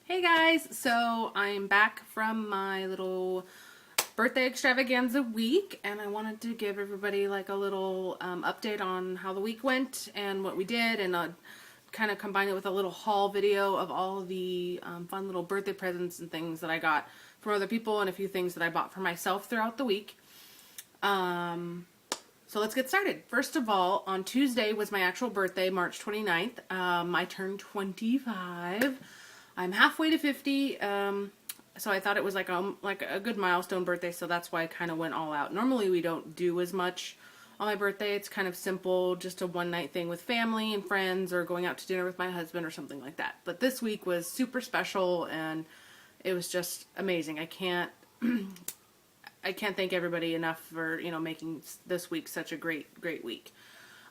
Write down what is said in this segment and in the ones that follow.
Hey guys, so I'm back from my little birthday extravaganza week, and I wanted to give everybody like a little update on how the week went and what we did, and kind of combine it with a little haul video of all of the fun little birthday presents and things that I got from other people and a few things that I bought for myself throughout the week. So let's get started. First of all, on Tuesday was my actual birthday, March 29th. I turned 25. I'm halfway to 50, so I thought it was like a good milestone birthday, so that's why I kind of went all out. Normally we don't do as much on my birthday. It's kind of simple, just a one-night thing with family and friends, or going out to dinner with my husband or something like that. But this week was super special, and it was just amazing. I can't thank everybody enough for, making this week such a great week.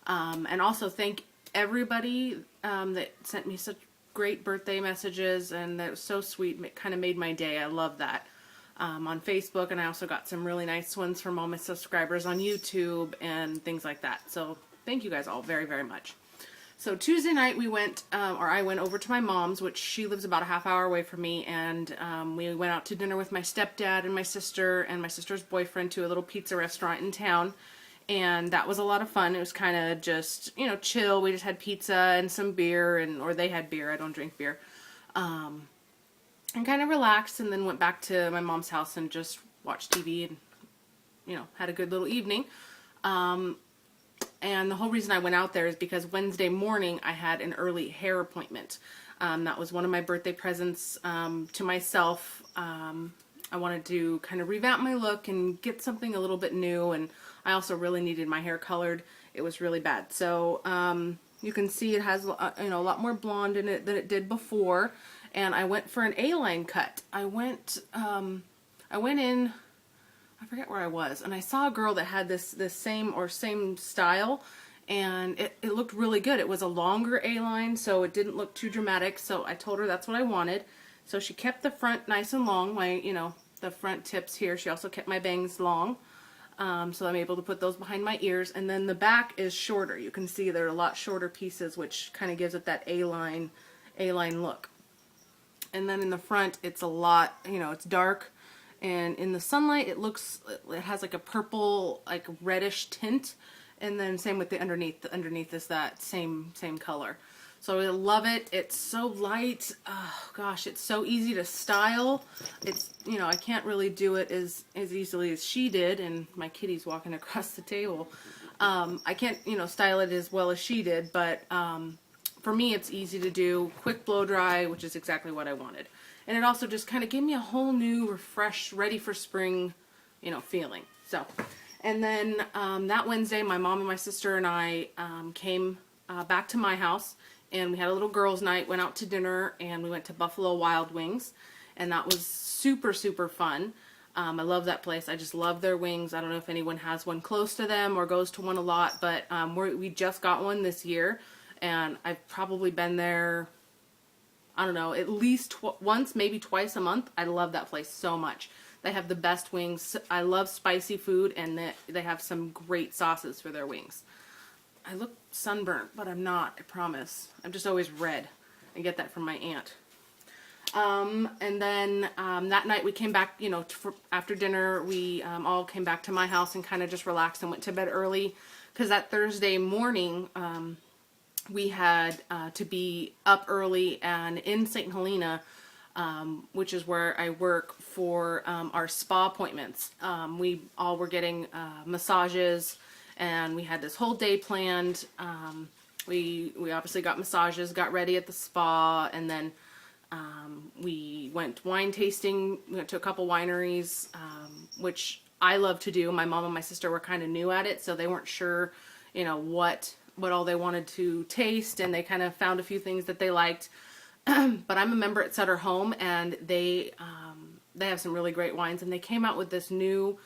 And also thank everybody that sent me such great birthday messages, and that was so sweet. It kind of made my day. I love that. On Facebook, and I also got some really nice ones from all my subscribers on YouTube and things like that. So thank you guys all very, very much. So Tuesday night we went, or I went over to my mom's, which she lives about a half hour away from me, and we went out to dinner with my stepdad and my sister's boyfriend to a little pizza restaurant in town. And that was a lot of fun. It was kind of just, chill. We just had pizza and some beer, or they had beer. I don't drink beer. And kind of relaxed, and then went back to my mom's house and just watched TV and, had a good little evening. And the whole reason I went out there is because Wednesday morning I had an early hair appointment. That was one of my birthday presents to myself. I wanted to kind of revamp my look and get something a little bit new, and I also really needed my hair colored. It was really bad. So you can see it has a lot more blonde in it than it did before, and I went for an A-line cut. I went in, I forget where I was, and I saw a girl that had this same style, and it looked really good. It was a longer A-line, so it didn't look too dramatic, so I told her that's what I wanted. So she kept the front nice and long, the front tips here. She also kept my bangs long, so I'm able to put those behind my ears, and then the back is shorter. You can see they're a lot shorter pieces, which kind of gives it that A-line look. And then in the front, it's a lot, it's dark, and in the sunlight, it has like a purple, like reddish tint, and then same with the underneath. The underneath is that same color. So I love it. It's so light. Oh gosh, it's so easy to style. It's, I can't really do it as easily as she did, and my kitty's walking across the table. I can't, style it as well as she did, but for me it's easy to do. Quick blow dry, which is exactly what I wanted. And it also just kind of gave me a whole new, refreshed, ready for spring, feeling. So, and then that Wednesday, my mom and my sister and I came back to my house, and we had a little girls' night, went out to dinner, and we went to Buffalo Wild Wings, and that was super, super fun. I love that place. I just love their wings. I don't know if anyone has one close to them or goes to one a lot, but we just got one this year, and I've probably been there, I don't know, at least once, maybe twice a month. I love that place so much. They have the best wings. I love spicy food, and they have some great sauces for their wings. I look sunburnt, but I'm not, I promise. I'm just always red. I get that from my aunt. And then that night we came back, after dinner, we all came back to my house and kind of just relaxed and went to bed early, because that Thursday morning we had to be up early and in St. Helena, which is where I work, for our spa appointments. We all were getting massages, and we had this whole day planned. We obviously got massages, got ready at the spa, and then we went wine tasting. We went to a couple wineries, which I love to do. My mom and my sister were kind of new at it, so they weren't sure, what all they wanted to taste, and they kind of found a few things that they liked. But I'm a member at Sutter Home, and they have some really great wines, and they came out with this new,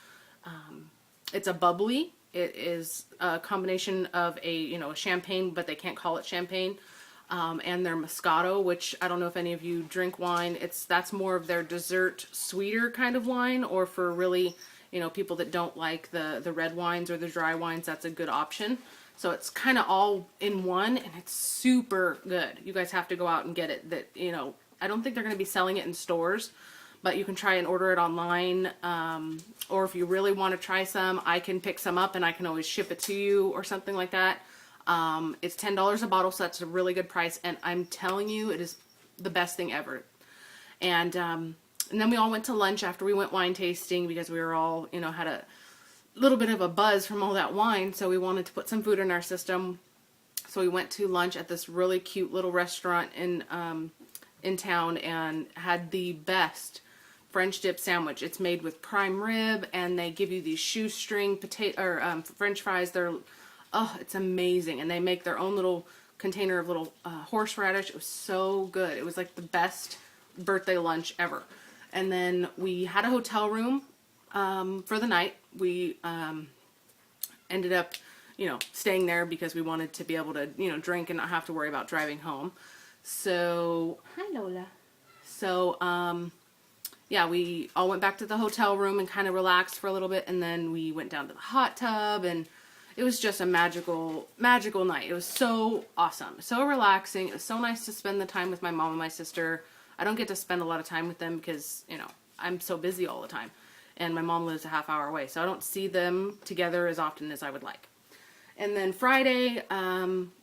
it's a bubbly. It is a combination of a champagne, but they can't call it champagne, and their Moscato, which I don't know if any of you drink wine. That's more of their dessert, sweeter kind of wine, or for really, people that don't like the red wines or the dry wines, that's a good option. So it's kind of all in one, and it's super good. You guys have to go out and get it. I don't think they're going to be selling it in stores, but you can try and order it online. Or if you really want to try some, I can pick some up and I can always ship it to you or something like that. It's $10 a bottle, so that's a really good price. And I'm telling you, it is the best thing ever. And then we all went to lunch after we went wine tasting because we were all, you know, had a little bit of a buzz from all that wine. So we wanted to put some food in our system. So we went to lunch at this really cute little restaurant in town and had the best French dip sandwich. It's made with prime rib, and they give you these shoestring potato or French fries. It's amazing, and they make their own little container of little horseradish. It was so good. It was like the best birthday lunch ever. And then we had a hotel room for the night. We ended up, you know, staying there because we wanted to be able to, you know, drink and not have to worry about driving home. So, hi Lola. So, yeah, we all went back to the hotel room and kind of relaxed for a little bit, and then we went down to the hot tub, and it was just a magical night. It was so awesome, so relaxing. It was so nice to spend the time with my mom and my sister. I don't get to spend a lot of time with them because, you know, I'm so busy all the time, and my mom lives a half hour away, so I don't see them together as often as I would like. And then Friday,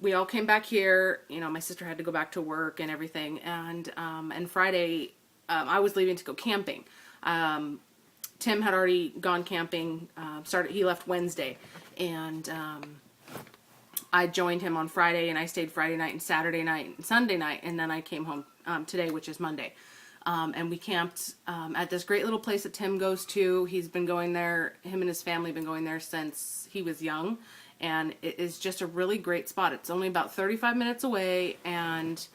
we all came back here. You know, my sister had to go back to work and everything, and Friday, I was leaving to go camping. Tim had already gone camping. He left Wednesday, and I joined him on Friday, and I stayed Friday night and Saturday night and Sunday night, and then I came home today, which is Monday. And we camped at this great little place that Tim goes to. He's been going there. Him and his family have been going there since he was young, and it is just a really great spot. It's only about 35 minutes away, and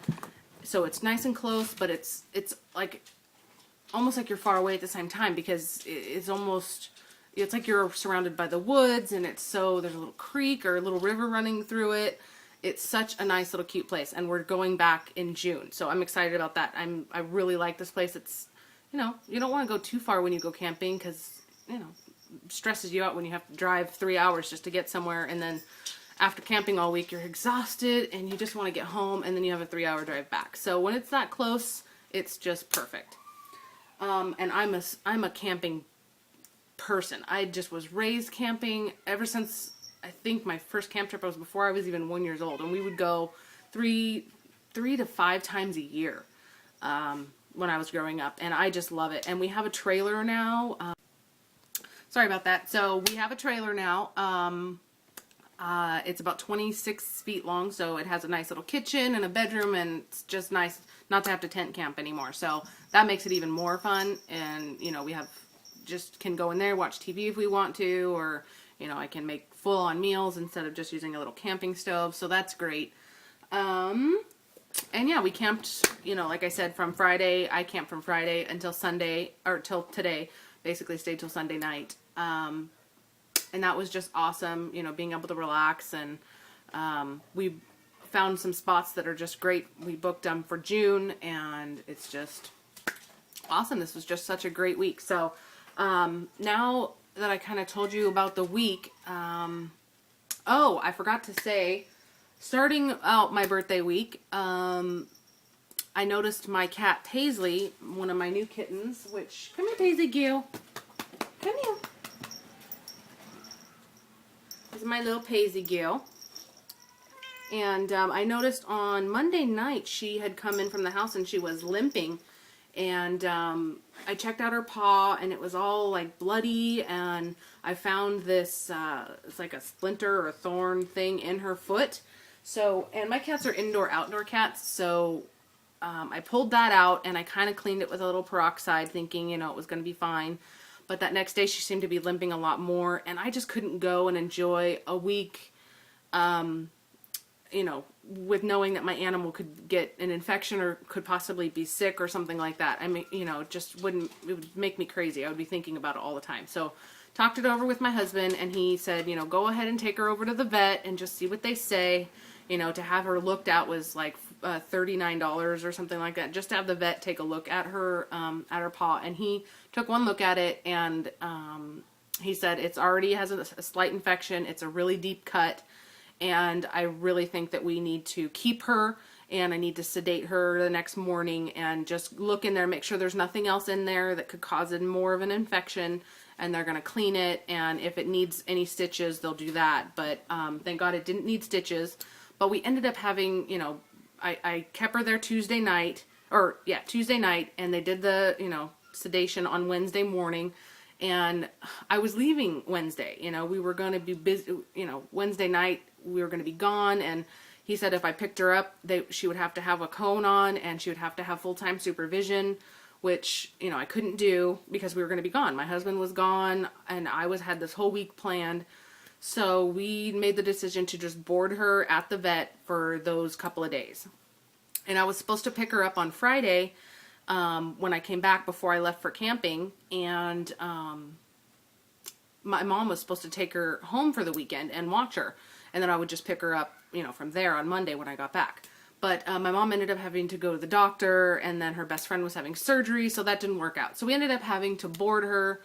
so it's nice and close, but it's like almost like you're far away at the same time because it's like you're surrounded by the woods, and there's a little creek or a little river running through it. It's such a nice little cute place, and we're going back in June, so I'm excited about that. I really like this place. It's, you know, you don't want to go too far when you go camping because, you know, it stresses you out when you have to drive 3 hours just to get somewhere, and then after camping all week, you're exhausted, and you just want to get home, and then you have a 3-hour drive back. So when it's that close, it's just perfect. And I'm a camping person. I just was raised camping ever since, I think my first camp trip was before I was even 1 year old, and we would go three to 5 times a year when I was growing up, and I just love it. And we have a trailer now. Sorry about that. So we have a trailer now. It's about 26 feet long, so it has a nice little kitchen and a bedroom, and it's just nice not to have to tent camp anymore. So that makes it even more fun, and, you know, we can go in there, watch TV if we want to, or, you know, I can make full-on meals instead of just using a little camping stove, so that's great. And yeah, we camped, you know, like I said, from Friday. I camped from Friday until Sunday, or till today, basically stayed till Sunday night. And that was just awesome, you know, being able to relax, and we found some spots that are just great. We booked them for June, and it's just awesome. This was just such a great week. So now that I kind of told you about the week, I forgot to say, starting out my birthday week, I noticed my cat Paisley, one of my new kittens, which, come here Paisley Gill, come here. This is my little Paisley Gill. And I noticed on Monday night she had come in from the house and she was limping. And I checked out her paw, and it was all like bloody, and I found this, it's like a splinter or a thorn thing in her foot. So, and my cats are indoor-outdoor cats, so I pulled that out, and I kind of cleaned it with a little peroxide, thinking, you know, it was going to be fine. But that next day she seemed to be limping a lot more, and I just couldn't go and enjoy a week, you know, with knowing that my animal could get an infection or could possibly be sick or something like that. I mean, you know, it would make me crazy. I would be thinking about it all the time. So talked it over with my husband, and he said, you know, go ahead and take her over to the vet and just see what they say. You know, to have her looked at was like $39 or something like that, just to have the vet take a look at her paw. And he took one look at it, and he said it's already has a slight infection. It's a really deep cut, and I really think that we need to keep her and I need to sedate her the next morning and just look in there, make sure there's nothing else in there that could cause it more of an infection, and they're going to clean it, and if it needs any stitches, they'll do that. But thank God it didn't need stitches. But we ended up having, you know, I kept her there Tuesday night, and they did the, you know, sedation on Wednesday morning, and I was leaving Wednesday. You know, we were going to be busy, you know, Wednesday night we were going to be gone, and he said if I picked her up, she would have to have a cone on, and she would have to have full-time supervision, which, you know, I couldn't do because we were going to be gone. My husband was gone, and I had this whole week planned. So we made the decision to just board her at the vet for those couple of days. And I was supposed to pick her up on Friday when I came back before I left for camping. And my mom was supposed to take her home for the weekend and watch her. And then I would just pick her up, you know, from there on Monday when I got back. But my mom ended up having to go to the doctor, and then her best friend was having surgery, so that didn't work out. So we ended up having to board her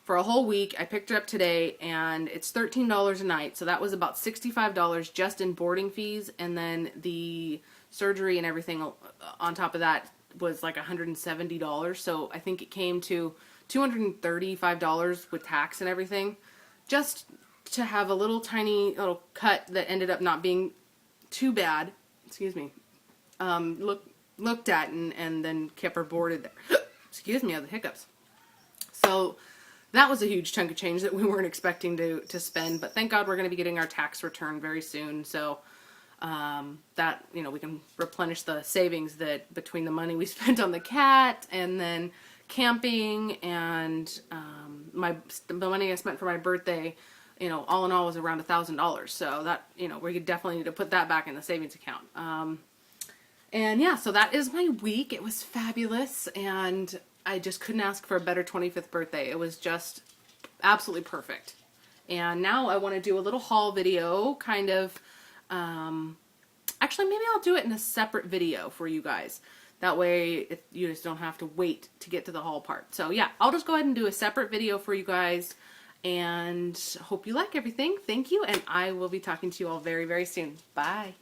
for a whole week. I picked her up today, and it's $13 a night, so that was about $65 just in boarding fees, and then the surgery and everything on top of that was like $170, so I think it came to $235 with tax and everything, just to have a little tiny little cut that ended up not being too bad, excuse me, looked at and then kept her boarded there. Excuse me, I have the hiccups. So that was a huge chunk of change that we weren't expecting to spend, but thank God we're going to be getting our tax return very soon, so that, you know, we can replenish the savings that between the money we spent on the cat and then camping and the money I spent for my birthday, you know, all in all was around $1,000. So that, you know, we definitely need to put that back in the savings account. And yeah, so that is my week. It was fabulous, and I just couldn't ask for a better 25th birthday. It was just absolutely perfect. And now I want to do a little haul video, kind of, actually maybe I'll do it in a separate video for you guys. That way you just don't have to wait to get to the haul part. So yeah, I'll just go ahead and do a separate video for you guys, and hope you like everything. Thank you, and I will be talking to you all very, very soon. Bye.